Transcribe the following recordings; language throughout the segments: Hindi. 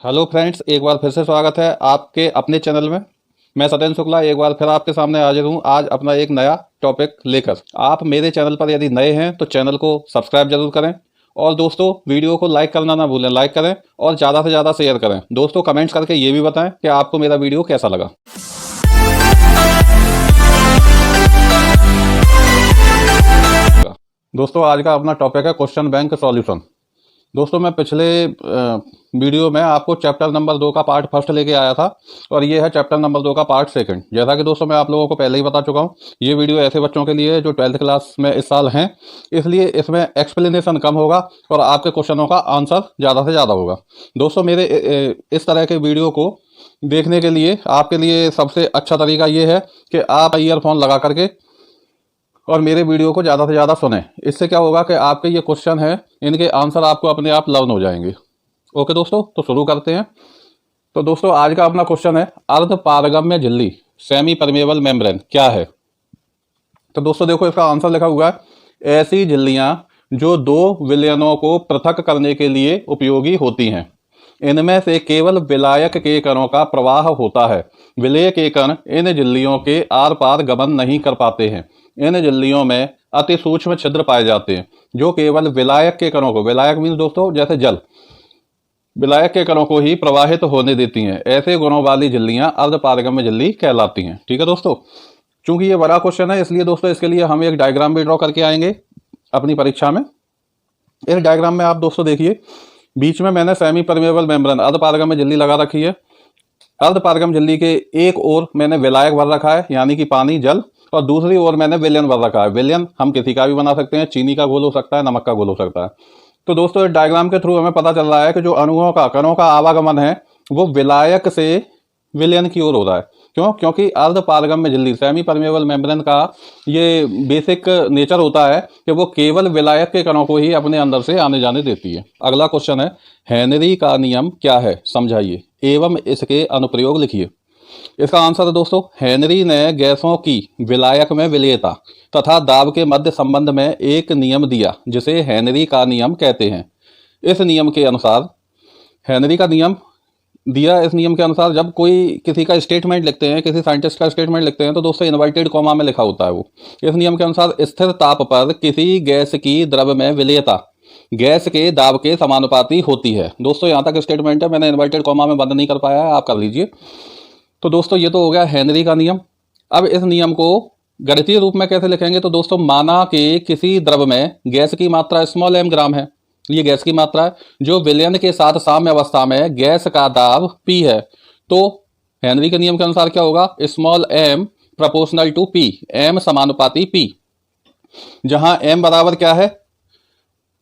हेलो फ्रेंड्स, एक बार फिर से स्वागत है आपके अपने चैनल में। मैं सत्येंद्र शुक्ला एक बार फिर आपके सामने हाजिर हूँ आज अपना एक नया टॉपिक लेकर। आप मेरे चैनल पर यदि नए हैं तो चैनल को सब्सक्राइब जरूर करें और दोस्तों वीडियो को लाइक करना ना भूलें। लाइक करें और ज़्यादा से ज़्यादा शेयर करें। दोस्तों कमेंट्स करके ये भी बताएं कि आपको मेरा वीडियो कैसा लगा। दोस्तों आज का अपना टॉपिक है क्वेश्चन बैंक सॉल्यूशन। दोस्तों मैं पिछले वीडियो में आपको चैप्टर नंबर 2 का पार्ट फर्स्ट लेके आया था और ये है चैप्टर नंबर 2 का पार्ट सेकंड। जैसा कि दोस्तों मैं आप लोगों को पहले ही बता चुका हूँ, ये वीडियो ऐसे बच्चों के लिए जो 12th क्लास में इस साल हैं, इसलिए इसमें एक्सप्लेनेशन कम होगा और आपके क्वेश्चनों का आंसर ज़्यादा से ज़्यादा होगा। दोस्तों मेरे इस तरह के वीडियो को देखने के लिए आपके लिए सबसे अच्छा तरीका ये है कि आप ईयरफोन लगा करके और मेरे वीडियो को ज़्यादा से ज़्यादा सुने। इससे क्या होगा कि आपके ये क्वेश्चन हैं, इनके आंसर आपको अपने आप लर्न हो जाएंगे। ओके दोस्तों, तो शुरू करते हैं। तो दोस्तों आज का अपना क्वेश्चन है अर्ध पारगम्य झिल्ली सेमी परमेबल मेम्ब्रेन क्या है। तो दोस्तों देखो इसका आंसर लिखा हुआ है, ऐसी झिल्लियाँ जो दो विलयनों को पृथक करने के लिए उपयोगी होती हैं। इनमें से केवल विलायक के कणों का प्रवाह होता है। विलेय के कण इन झिल्लियों के आर पार गमन नहीं कर पाते हैं। इन झिल्लियों में अति सूक्ष्म छिद्र पाए जाते हैं जो केवल विलायक के कणों को, विलायक मीन्स दोस्तों जैसे जल, विलायक के कणों को ही प्रवाहित होने देती हैं। ऐसे गुणों वाली झिल्लियां अर्धपारगम्य झिल्ली कहलाती हैं। ठीक है दोस्तों, चूंकि ये बड़ा क्वेश्चन है इसलिए दोस्तों इसके लिए हम एक डायग्राम भी ड्रॉ करके आएंगे अपनी परीक्षा में। इस डायग्राम में आप दोस्तों देखिए, बीच में मैंने सेमी परमेबल मेम्ब्रेन अर्धपारगम्य झिल्ली लगा रखी है। अर्धपारगम्य झिल्ली के एक ओर मैंने विलायक भर रखा है यानी कि पानी जल, और दूसरी ओर मैंने विलयन भर रखा है। विलयन हम किसी का भी बना सकते हैं, चीनी का घोल हो सकता है, नमक का घोल हो सकता है। तो दोस्तों इस डायग्राम के थ्रू हमें पता चल रहा है कि जो अणुओं का, कणों का आवागमन है वो विलायक से विलयन की ओर हो रहा है। क्यों? क्योंकि अर्धपारगम्य झिल्ली सेमी परमेबल मेम्ब्रेन का ये बेसिक नेचर होता है कि वो केवल विलायक के कणों को ही अपने अंदर से आने जाने देती है। अगला क्वेश्चन है, हेनरी का नियम क्या है समझाइए एवं इसके अनुप्रयोग लिखिए। इसका आंसर है दोस्तों, हेनरी ने गैसों की विलायक में विलेयता तथा दाब के मध्य संबंध में एक नियम दिया जिसे हेनरी का नियम कहते हैं। इस नियम के अनुसार, हेनरी का नियम दिया, इस नियम के अनुसार जब कोई किसी का स्टेटमेंट लिखते हैं, किसी साइंटिस्ट का स्टेटमेंट लिखते हैं तो दोस्तों इन्वर्टेड कॉमा में लिखा होता है वो। इस नियम के अनुसार स्थिर ताप पर किसी गैस की द्रव में विलेयता गैस के दाब के समानुपाती होती है। दोस्तों यहाँ तक स्टेटमेंट है, मैंने इन्वर्टेड कॉमा में बंद नहीं कर पाया है, आप कर लीजिए। तो दोस्तों ये तो हो गया हेनरी का नियम। अब इस नियम को गणितीय रूप में कैसे लिखेंगे तो दोस्तों माना कि किसी द्रव में गैस की मात्रा स्मॉल m ग्राम है, ये गैस की मात्रा है, जो विलयन के साथ साम्य अवस्था में गैस का दाब P है। तो हेनरी के नियम के अनुसार क्या होगा, small m proportional to P, m समानुपाती P, जहां m बराबर क्या है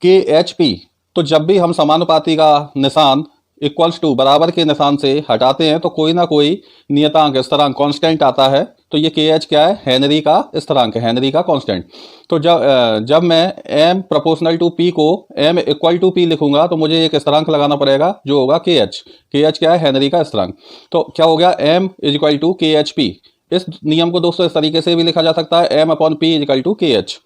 KHP। तो जब भी हम समानुपाती का निशान इक्वल्स टू बराबर के निशान से हटाते हैं तो कोई ना कोई नियतांक, स्थिरांक, कांस्टेंट आता है। तो ये KH क्या है, हेनरी का स्थिरांक है, हेनरी का कांस्टेंट। तो जब मैं m प्रोपोर्शनल टू P को m इक्वल टू P लिखूंगा तो मुझे एक स्थिरांक लगाना पड़ेगा जो होगा KH। KH क्या है, हेनरी का स्थिरांक। तो क्या हो गया, m is equal to KHP। इस नियम को दोस्तों इस तरीके से भी लिखा जा सकता है, m upon P is equal to KH।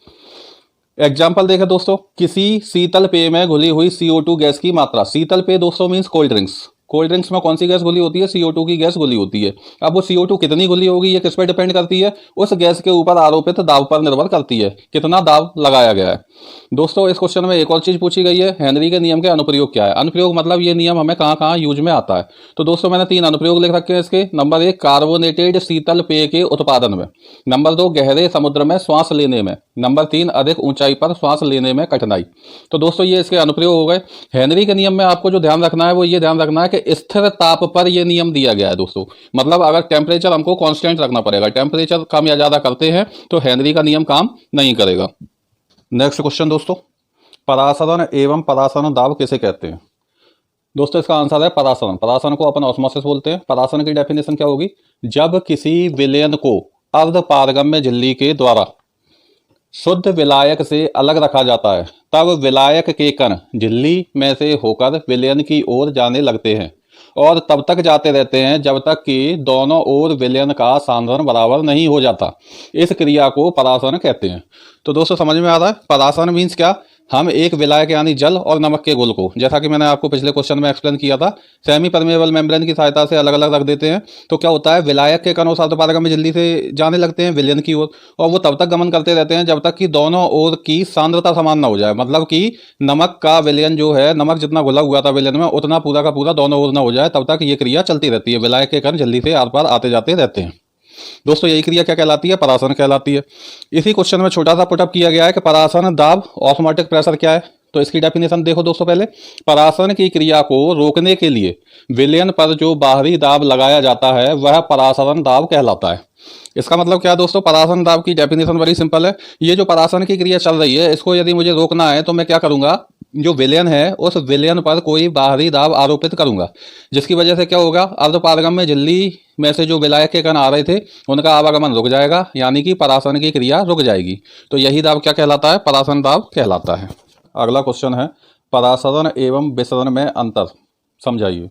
Example देखें दोस्तों, किसी शीतल पेय में घुली हुई CO2 गैस की मात्रा। शीतल पेय दोस्तों means cold drinks. Cold drinks में कौन सी गैस घुली होती है, CO2 की गैस घुली होती है। अब वो CO2 कितनी घुली होगी ये किस पर डिपेंड करती है, उस गैस के ऊपर आरोपित दाब पर निर्भर करती है, कितना दाब लगाया गया है। दोस्तों इस क्वेश्चन में एक और चीज पूछी गई है, हेनरी के नियम के अनुप्रयोग क्या है। अनुप्रयोग मतलब ये नियम हमें कहाँ कहाँ यूज में आता है। तो दोस्तों मैंने 3 अनुप्रयोग लिख रखे हैं इसके। नंबर 1, कार्बोनेटेड शीतल पेय के उत्पादन में। नंबर 2, गहरे समुद्र में श्वास लेने में। नंबर 3, अधिक ऊंचाई पर श्वास लेने में कठिनाई। तो दोस्तों ये इसके अनुप्रयोग हो गए। हेनरी के नियम में आपको जो ध्यान रखना है वो ये ध्यान रखना है कि स्थिर ताप पर यह नियम दिया गया है दोस्तों। मतलब अगर टेम्परेचर हमको कांस्टेंट रखना पड़ेगा, टेम्परेचर कम या ज्यादा करते हैं तो हेनरी का नियम काम नहीं करेगा। नेक्स्ट क्वेश्चन दोस्तों, परासरण एवं परासरण दाब किसे कहते हैं। दोस्तों इसका आंसर है परासरण। परासरण को अपन ऑस्मोसिस बोलते हैं। परासरण की डेफिनेशन क्या होगी, जब किसी विलयन को अर्धपारगम्य झिल्ली के द्वारा शुद्ध विलायक से अलग रखा जाता है तब विलायक के कण झिल्ली में से होकर विलयन की ओर जाने लगते हैं और तब तक जाते रहते हैं जब तक कि दोनों ओर विलयन का सांद्रण बराबर नहीं हो जाता। इस क्रिया को परासरण कहते हैं। तो दोस्तों समझ में आ रहा है, परासरण मीन्स क्या, हम एक विलायक यानी जल और नमक के घोल को, जैसा कि मैंने आपको पिछले क्वेश्चन में एक्सप्लेन किया था, सेमी परमेबल मेम्ब्रेन की सहायता से अलग अलग रख देते हैं, तो क्या होता है, विलायक के कणों अर्धपारगम में जल्दी से जाने लगते हैं विलयन की ओर, और वो तब तक गमन करते रहते हैं जब तक कि दोनों ओर की सांद्रता समान ना हो जाए। मतलब कि नमक का विलयन जो है, नमक जितना घुला हुआ था विलयन में उतना पूरा का पूरा दोनों ओर ना हो जाए, तब तक ये क्रिया चलती रहती है। विलायक के कण जल्दी से आर पार आते जाते रहते हैं। दोस्तों यही क्रिया क्या कहलाती है, परासन कहलाती है। इसी क्वेश्चन में छोटा सा पुटअप किया गया है कि परासन दाब ऑस्मोटिक प्रेशर क्या है। तो इसकी डेफिनेशन देखो दोस्तों, पहले परासन की क्रिया को रोकने के लिए विलयन पर जो बाहरी दाब लगाया जाता है वह परासरण दाब कहलाता है। इसका मतलब क्या है दोस्तों, परासन दाब की डेफिनेशन बड़ी सिंपल है। ये जो परासन की क्रिया चल रही है, इसको यदि मुझे रोकना है तो मैं क्या करूंगा, जो विलयन है उस विलयन पर कोई बाहरी दाब आरोपित करूंगा, जिसकी वजह से क्या होगा, अर्धपारगम में झिल्ली में से जो विलायक के कण आ रहे थे उनका आवागमन रुक जाएगा, यानी कि परासन की क्रिया रुक जाएगी। तो यही दाब क्या कहलाता है, परासन दाब कहलाता है। अगला क्वेश्चन है, परासरण एवं विसरण में अंतर समझाइए।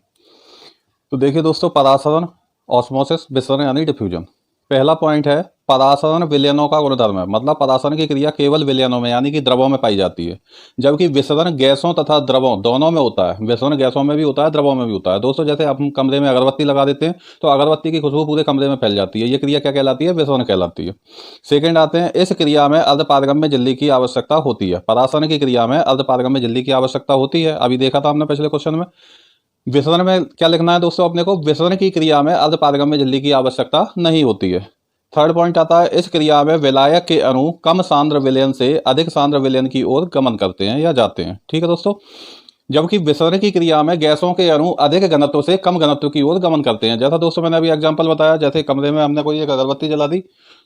तो देखिए दोस्तों, परासरण, ऑस्मोसिस, विसरण यानी डिफ्यूजन। पहला पॉइंट है, परासरण विलयनों का गुणधर्म है। मतलब परासरण की क्रिया केवल विलयनों में यानी कि द्रवों में पाई जाती है, जबकि विसरण गैसों तथा द्रवों दोनों में होता है। विसरण गैसों में भी होता है, द्रवों में भी होता है। दोस्तों जैसे हम कमरे में अगरबत्ती लगा देते हैं तो अगरबत्ती की खुशबू पूरे कमरे में फैल जाती है, ये क्रिया क्या कहलाती है, विसरण कहलाती है। सेकेंड आते हैं, इस क्रिया में अर्धपारगम में झिल्ली की आवश्यकता होती है। परासरण की क्रिया में अर्धपारगम में झिल्ली की आवश्यकता होती है, अभी देखा था हमने पिछले क्वेश्चन में। विसरण में क्या लिखना है दोस्तों अपने को, विसरण की क्रिया में अर्धपारगम में झिल्ली की आवश्यकता नहीं होती है। थर्ड पॉइंट आता है, इस क्रिया में विलायक के अणु कम सांद्र विलयन से अधिक सांद्र विलयन की ओर गमन करते हैं या जाते हैं। ठीक है दोस्तों, जबकि विसरण की क्रिया में गैसों के अणु अधिक घनत्व से कम घनत्व की ओर गमन करते हैं। जैसा दोस्तों मैंने अभी एग्जांपल बताया, जैसे कमरे में हमने कोई एक अगरबत्ती जला दी,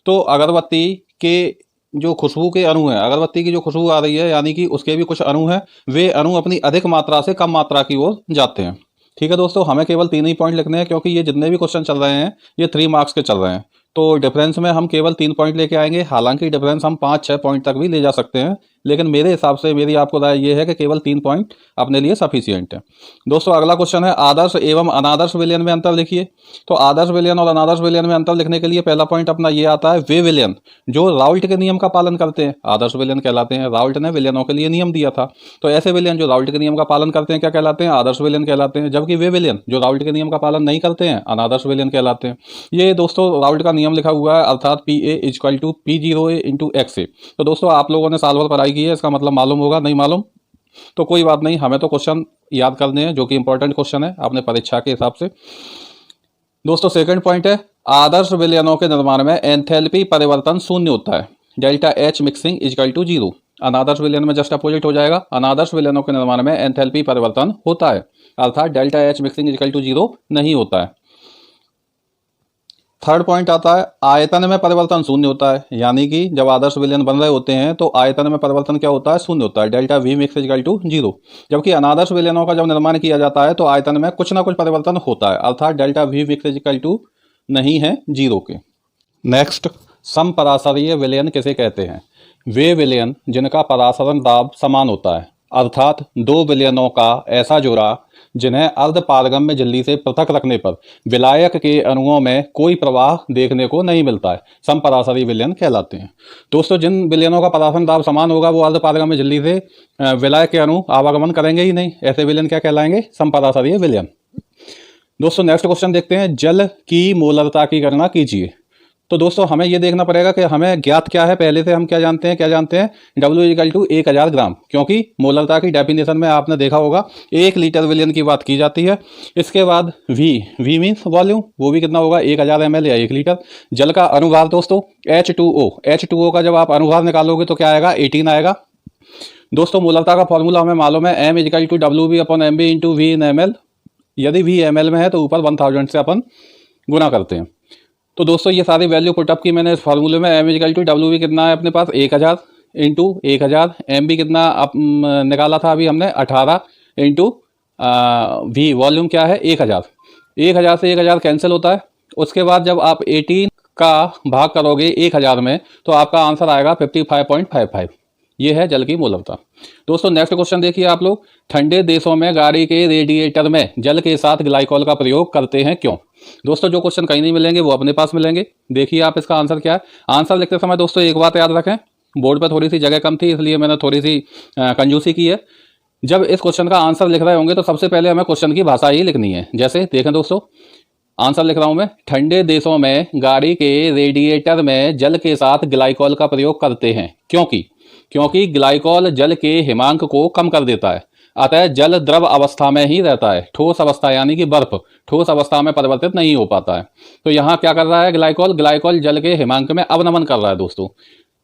तो अगरबत्ती के जो खुशबू के अणु हैं, अगरबत्ती की जो खुशबू आ रही है यानी कि उसके भी कुछ अणु हैं, वे अणु अपनी अधिक मात्रा से कम मात्रा की ओर जाते हैं। ठीक है दोस्तों, हमें केवल 3 ही पॉइंट लिखने हैं, क्योंकि ये जितने भी क्वेश्चन चल रहे हैं ये 3 मार्क्स के चल रहे हैं। तो डिफरेंस में हम केवल 3 पॉइंट लेके आएंगे। हालांकि डिफरेंस हम 5-6 पॉइंट तक भी ले जा सकते हैं, लेकिन मेरे हिसाब से मेरी आपको राय ये है कि केवल 3 पॉइंट अपने लिए सफिशियंट है। दोस्तों अगला क्वेश्चन है, आदर्श एवं अनादर्श विलयन में अंतर लिखिए। तो आदर्श विलयन और अनादर्श विलयन में अंतर लिखने के लिए पहला पॉइंट अपना ये आता है, वे विलयन जो राउल्ट के नियम का पालन करते हैं आदर्श विलयन कहलाते हैं। राउल्ट ने विलयनों के लिए नियम दिया था, तो ऐसे विलयन जो राउल्ट के नियम का पालन करते हैं क्या कहलाते हैं, आदर्श विलयन कहलाते हैं। जबकि वे विलयन जो राउल्ट के नियम का पालन नहीं करते हैं अनादर्श विलयन कहलाते हैं। ये दोस्तों राउल्ट का नियम लिखा हुआ है, अर्थात PA = P0A × XA। तो दोस्तों आप लोगों ने साल भर पढ़ाई की है, इसका मतलब मालूम होगा, नहीं मालूम तो कोई बात नहीं, हमें तो क्वेश्चन याद करने हैं जो कि इंपॉर्टेंट क्वेश्चन है अपने परीक्षा के हिसाब से। दोस्तों सेकंड पॉइंट है, आदर्श विलयनों के निर्माण में एंथैल्पी परिवर्तन शून्य होता है, ΔH मिक्सिंग = 0। अनादर्श विलयन में जस्ट अपोजिट हो जाएगा, अनादर्श विलयनों के निर्माण में एंथैल्पी परिवर्तन होता है, अर्थात ΔH मिक्सिंग = 0 नहीं होता है। थर्ड पॉइंट आता है, आयतन में परिवर्तन शून्य होता है, यानी कि जब आदर्श विलयन बन रहे होते हैं तो आयतन में परिवर्तन क्या होता है, शून्य होता है, ΔV मिक्स = 0। जबकि अनादर्श विलयनों का जब निर्माण किया जाता है तो आयतन में कुछ ना कुछ परिवर्तन होता है, अर्थात ΔV मिक्स = नहीं है 0 के। नेक्स्ट, समपराशरीय विलयन किसे कहते हैं, वे विलयन जिनका परासरण दाब समान होता है, अर्थात 2 विलयनों का ऐसा जोड़ा जिन्हें अर्धपारगम में झिल्ली से पृथक रखने पर विलायक के अणुओं में कोई प्रवाह देखने को नहीं मिलता है, समपराशरीय विलयन कहलाते हैं। दोस्तों जिन विलयनों का परासरण दाब समान होगा वो अर्धपारगम में झिल्ली से विलायक के अणु आवागमन करेंगे ही नहीं, ऐसे विलयन क्या कहलाएंगे, समपराशरीय विलयन। दोस्तों नेक्स्ट क्वेश्चन देखते हैं, जल की मोलरता की गणना कीजिए। तो दोस्तों हमें यह देखना पड़ेगा कि हमें ज्ञात क्या है, पहले से हम क्या जानते हैं W = 1000 ग्राम, क्योंकि मोलरता की डेफिनेशन में आपने देखा होगा 1 लीटर विलयन की बात की जाती है। इसके बाद V मीन्स वॉल्यूम, वो भी कितना होगा 1000 ml या 1 लीटर। जल का अनुभार दोस्तों H2O का जब आप अनुभार निकालोगे तो क्या आएगा, 18 आएगा। दोस्तों मोलरता का फॉर्मूला हमें मालूम है, M = WB/MB × V in ml। यदि V ml में है तो ऊपर 1000 से अपन गुना करते हैं। तो दोस्तों ये सारी वैल्यू पुटअप की मैंने इस फार्मूले में, M = WB कितना है अपने पास 1000 × 1000, MB कितना निकाला था अभी हमने 18 × V वॉल्यूम क्या है 1000। 1000 से 1000 कैंसिल होता है। उसके बाद जब आप 18 का भाग करोगे 1000 में तो आपका आंसर आएगा 55.55। ये है जल की मोलरता। दोस्तों नेक्स्ट क्वेश्चन देखिए आप लोग, ठंडे देशों में गाड़ी के रेडिएटर में जल के साथ ग्लाइकोल का प्रयोग करते हैं क्यों। दोस्तों जो क्वेश्चन कहीं नहीं मिलेंगे वो अपने पास मिलेंगे। देखिए आप इसका आंसर क्या है। आंसर लिखते समय दोस्तों एक बात याद रखें, बोर्ड पर थोड़ी सी जगह कम थी, इसलिए मैंने थोड़ी सी कंजूसी की है। जब इस क्वेश्चन का आंसर लिख रहे होंगे तो सबसे पहले हमें क्वेश्चन की भाषा ही लिखनी है। जैसे देखें दोस्तों, आंसर लिख रहा हूं मैं। ठंडे देशों में गाड़ी के रेडिएटर में जल के साथ ग्लाइकॉल का प्रयोग करते हैं, क्योंकि ग्लाइकॉल जल के हिमांक को कम कर देता है। अतः जल द्रव अवस्था में ही रहता है, ठोस अवस्था यानी कि बर्फ ठोस अवस्था में परिवर्तित नहीं हो पाता है। तो यहाँ क्या कर रहा है ग्लाइकॉल जल के हिमांक में अवनमन कर रहा है दोस्तों।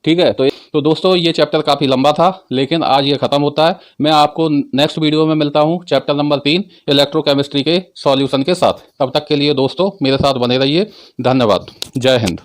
ठीक है, तो दोस्तों ये चैप्टर काफ़ी लंबा था, लेकिन आज ये ख़त्म होता है। मैं आपको नेक्स्ट वीडियो में मिलता हूँ चैप्टर नंबर 3 इलेक्ट्रोकेमिस्ट्री के सॉल्यूशन के साथ। तब तक के लिए दोस्तों मेरे साथ बने रहिए। धन्यवाद। जय हिंद।